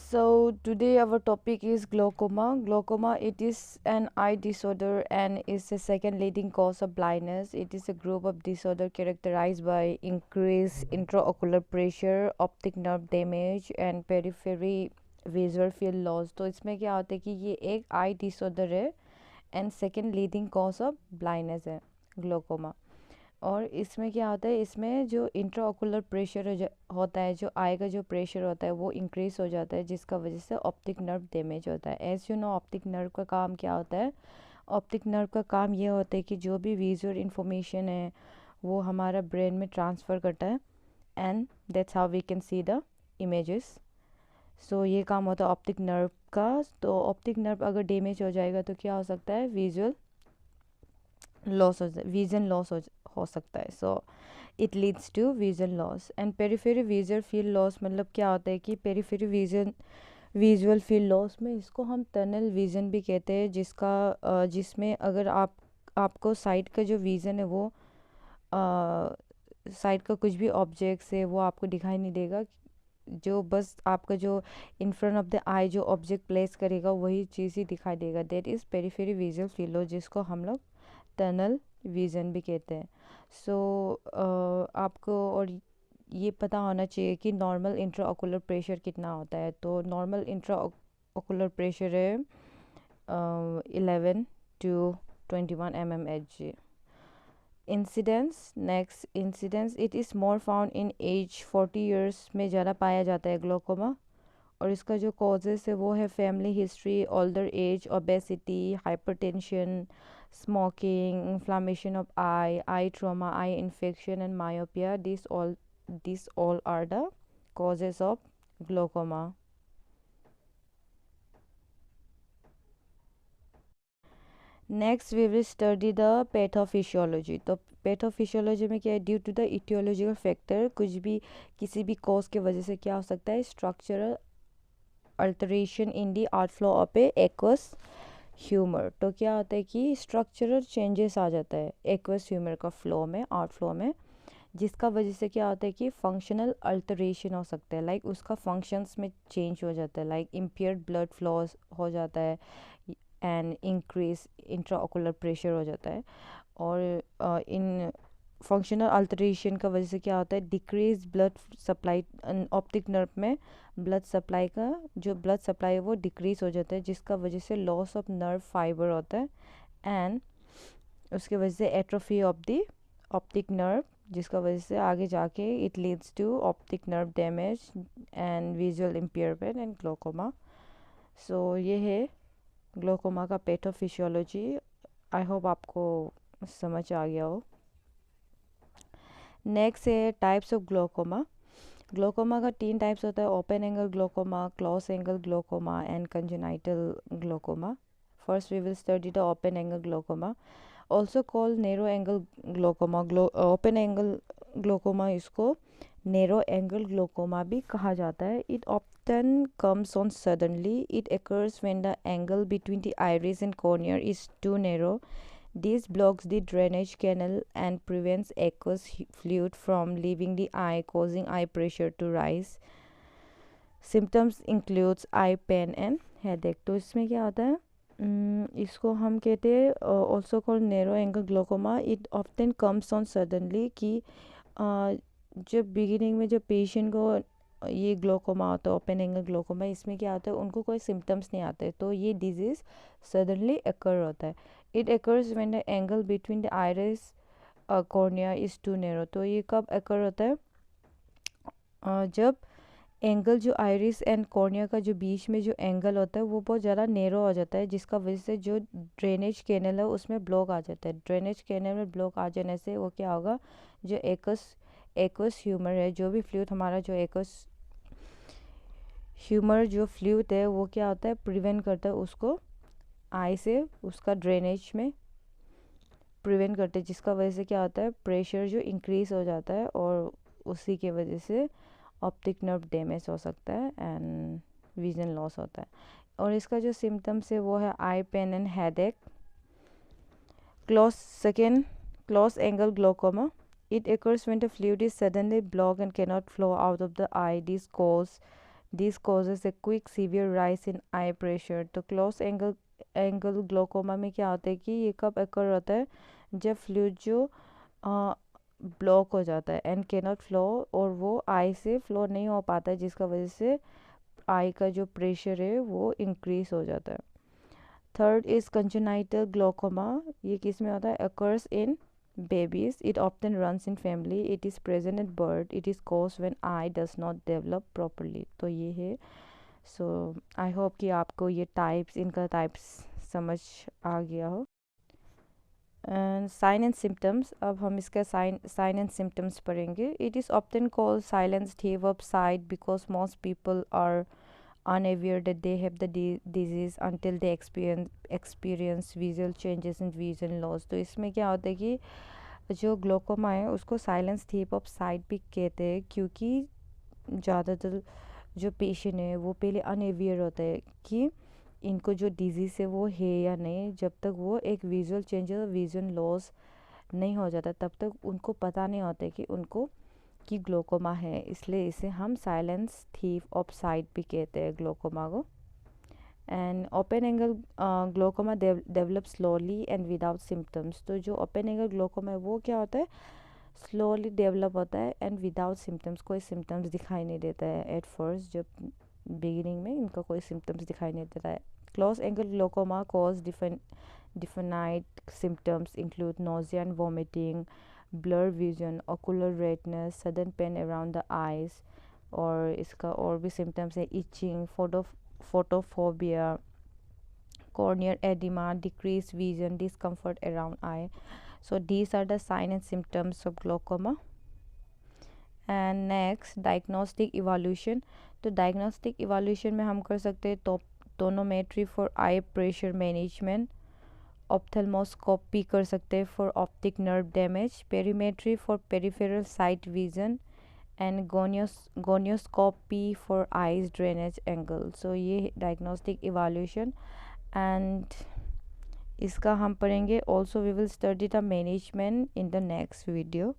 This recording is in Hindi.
So today our topic is glaucoma. Glaucoma, it is an eye disorder and is the second leading cause of blindness. It is a group of disorder characterized by increased intraocular pressure, optic nerve damage and periphery visual field loss. तो इसमें क्या होता है कि ये एक आई डिसऑर्डर है and second leading cause of blindness है ग्लोकोमा। और इसमें क्या होता है, इसमें जो इंट्राओकुलर प्रेशर होता है, जो आई का जो प्रेशर होता है वो इंक्रीज हो जाता है, जिसका वजह से ऑप्टिक नर्व डैमेज होता है। As you know, optic nerve का काम क्या होता है? ऑप्टिक नर्व का काम ये होता है कि जो भी विजुअल इंफॉर्मेशन है वो हमारा ब्रेन में ट्रांसफ़र करता है and that's how we can see the images. सो ये काम होता है ऑप्टिक नर्व का। तो ऑप्टिक नर्व अगर डैमेज हो जाएगा तो क्या हो सकता है? विजुअल लॉस हो, विजन लॉस हो सकता है। So it leads to vision loss. And periphery visual field loss मतलब क्या होता है कि periphery vision visual field loss में इसको हम टनल विज़न भी कहते हैं, जिसमें अगर आपको साइड का जो विज़न है वो साइड का कुछ भी ऑब्जेक्ट्स है वो आपको दिखाई नहीं देगा, जो बस आपका जो इन फ्रंट ऑफ द आई जो ऑब्जेक्ट प्लेस करेगा वही चीज़ ही दिखाई देगा। That is periphery visual field loss, जिसको हम लोग टनल विज़न भी कहते हैं। सो आपको और ये पता होना चाहिए कि नॉर्मल इंट्राओकुलर प्रेशर कितना होता है। तो नॉर्मल इंट्राओकुलर प्रेशर है 11 to 21 mmHg। Incidence, next incidence, it is more found in age 40 years में ज़्यादा पाया जाता है ग्लोकोमा। और इसका जो कॉजेज़ है वो है family history, older age, obesity, hypertension, smoking, inflammation of eye trauma, eye infection and myopia. These all are the causes of glaucoma. Next we will study the pathophysiology. तो पैथोफिशियोलॉजी में क्या है? Due to the etiological factor, कुछ भी किसी भी कॉज के वजह से क्या हो सकता है? Structural alteration in the out flow of A aqueous humour. तो क्या होता है कि स्ट्रक्चरल चेंजेस आ जाता है एक्वस ह्यूमर का फ्लो में, आउट फ्लो में, जिसका वजह से क्या होता है कि फंक्शनल अल्टरेशन हो सकता है। लाइक उसका फंक्शंस में चेंज हो जाता है, लाइक इम्पेयर्ड ब्लड फ्लो हो जाता है एंड इंक्रीज इंट्राओकुलर प्रेशर हो जाता है। और इन फंक्शनल अल्टरेशन का वजह से क्या होता है? Decrease blood supply, optic nerve में ब्लड सप्लाई का जो ब्लड सप्लाई है वो डिक्रीज हो जाता है, जिसका वजह से लॉस ऑफ नर्व फाइबर होता है एंड उसके वजह से atrophy of the optic nerve, जिसका वजह से आगे जाके it leads to optic nerve damage and visual impairment and glaucoma. So ये है ग्लोकोमा का पैथोफिशियोलॉजी। आई होप आपको समझ आ गया हो। नेक्स्ट है टाइप्स ऑफ ग्लोकोमा। ग्लोकोमा का 3 टाइप्स होता है: open angle glaucoma, close angle glaucoma and congenital glaucoma. First we will study the open angle glaucoma, also called narrow angle glaucoma. Open angle glaucoma, इसको नैरो एंगल ग्लोकोमा भी कहा जाता है। It often comes on suddenly. It occurs when the angle between the iris and cornea is too narrow. This blocks the drainage canal and prevents aqueous fluid from leaving the eye, causing eye pressure to rise. Symptoms includes eye pain and headache. तो इसमें क्या होता है? इसको हम कहते हैं also called narrow angle glaucoma. It often comes on suddenly, कि जब बिगिनिंग में जब पेशेंट को ये ग्लोकोमा होता है, ओपन एंगल ग्लोकोमा, इसमें क्या होता है? उनको कोई सिम्टम्स नहीं आते, तो ये डिजीज़ सडनली अकर होता है। It occurs when the angle between the iris cornea is too narrow. तो ये कब अकर होता है? जब एंगल जो आइरिस एंड कॉर्निया का जो बीच में जो एंगल होता है वो बहुत ज़्यादा नैरो हो जाता है, जिसका वजह से जो ड्रेनेज कैनल है उसमें ब्लॉक आ जाता है। ड्रेनेज कैनल में ब्लॉक आ जाने से वो क्या होगा? जो एक्वस ह्यूमर है, जो भी फ्लूइड हमारा जो एक्वस ह्यूमर जो फ्लूइड है वो क्या होता है? प्रिवेंट करता है उसको आई से, उसका ड्रेनेज में प्रिवेंट करते हैं, जिसका वजह से क्या होता है? प्रेशर जो इंक्रीज़ हो जाता है और उसी के वजह से ऑप्टिक नर्व डैमेज हो सकता है एंड विजन लॉस होता है। और इसका जो सिम्टम्स है वो है eye pain and headache. Close angle glaucoma, it occurs when the fluid is suddenly blocked and cannot flow out of the eye. This cause this causes a quick severe rise in I pressure. तो क्लोज एंगल ग्लोकोमा में क्या होता है कि ये कब अकर होता है, जब फ्लूइड जो ब्लॉक हो जाता है एंड कैनॉट फ्लो, और वो आई से फ्लो नहीं हो पाता है, जिसका वजह से आई का जो प्रेशर है वो इंक्रीज हो जाता है। Third is congenital glaucoma. ये किस में होता है, occurs in babies. It often runs in family. It is present at birth. It is caused when eye does not develop properly. तो ये है। सो आई होप कि आपको ये टाइप्स, इनका टाइप्स समझ आ गया हो। एंड साइन एंड सिम्टम्स, अब हम इसका साइन एंड सिम्टम्स पढ़ेंगे। It is often called silent हेव of sight because most people are unaware that they have the disease until they experience visual changes in vision loss। तो इसमें क्या होता है कि जो ग्लोकोमा है उसको साइलेंस थीप ऑफ साइट भी कहते हैं, क्योंकि ज़्यादातर जो पेशेंट है वो पहले अनअवेयर होता है कि इनको जो डिजीज़ है वो है या नहीं। जब तक वो एक विजुअल चेंजेस और विजन लॉस नहीं हो जाता तब तक उनको पता नहीं होता कि उनको कि ग्लोकोमा है, इसलिए इसे हम साइलेंस थीफ ऑफ साइट भी कहते हैं ग्लोकोमा को। And open angle glaucoma develop slowly and without symptoms. तो जो ओपन एंगल ग्लोकोमा है वो क्या होता है, स्लोली डेवलप होता है एंड विदाउट सिम्टम्स, कोई सिम्टम्स दिखाई नहीं देता है एट फर्स्ट, जब बिगिनिंग में इनका कोई सिम्टम्स दिखाई नहीं देता है। Close angle glaucoma cause definite symptoms include nausea and vomiting, blur vision, ocular redness, sudden pain around the eyes, और इसका और भी सिम्टम्स है itching, photophobia, corneal edema, decreased vision, discomfort around eye. So these are the signs and symptoms of glaucoma. And next, diagnostic evaluation. तो diagnostic evaluation में हम कर सकते हैं तो tonometry for eye pressure management, ophthalmoscopy कर सकते हैं for optic nerve damage, perimetry for peripheral sight vision, and gonioscopy for eyes drainage angle. So ये diagnostic evaluation। एंड इसका हम पढ़ेंगे also we will study the management in the next video.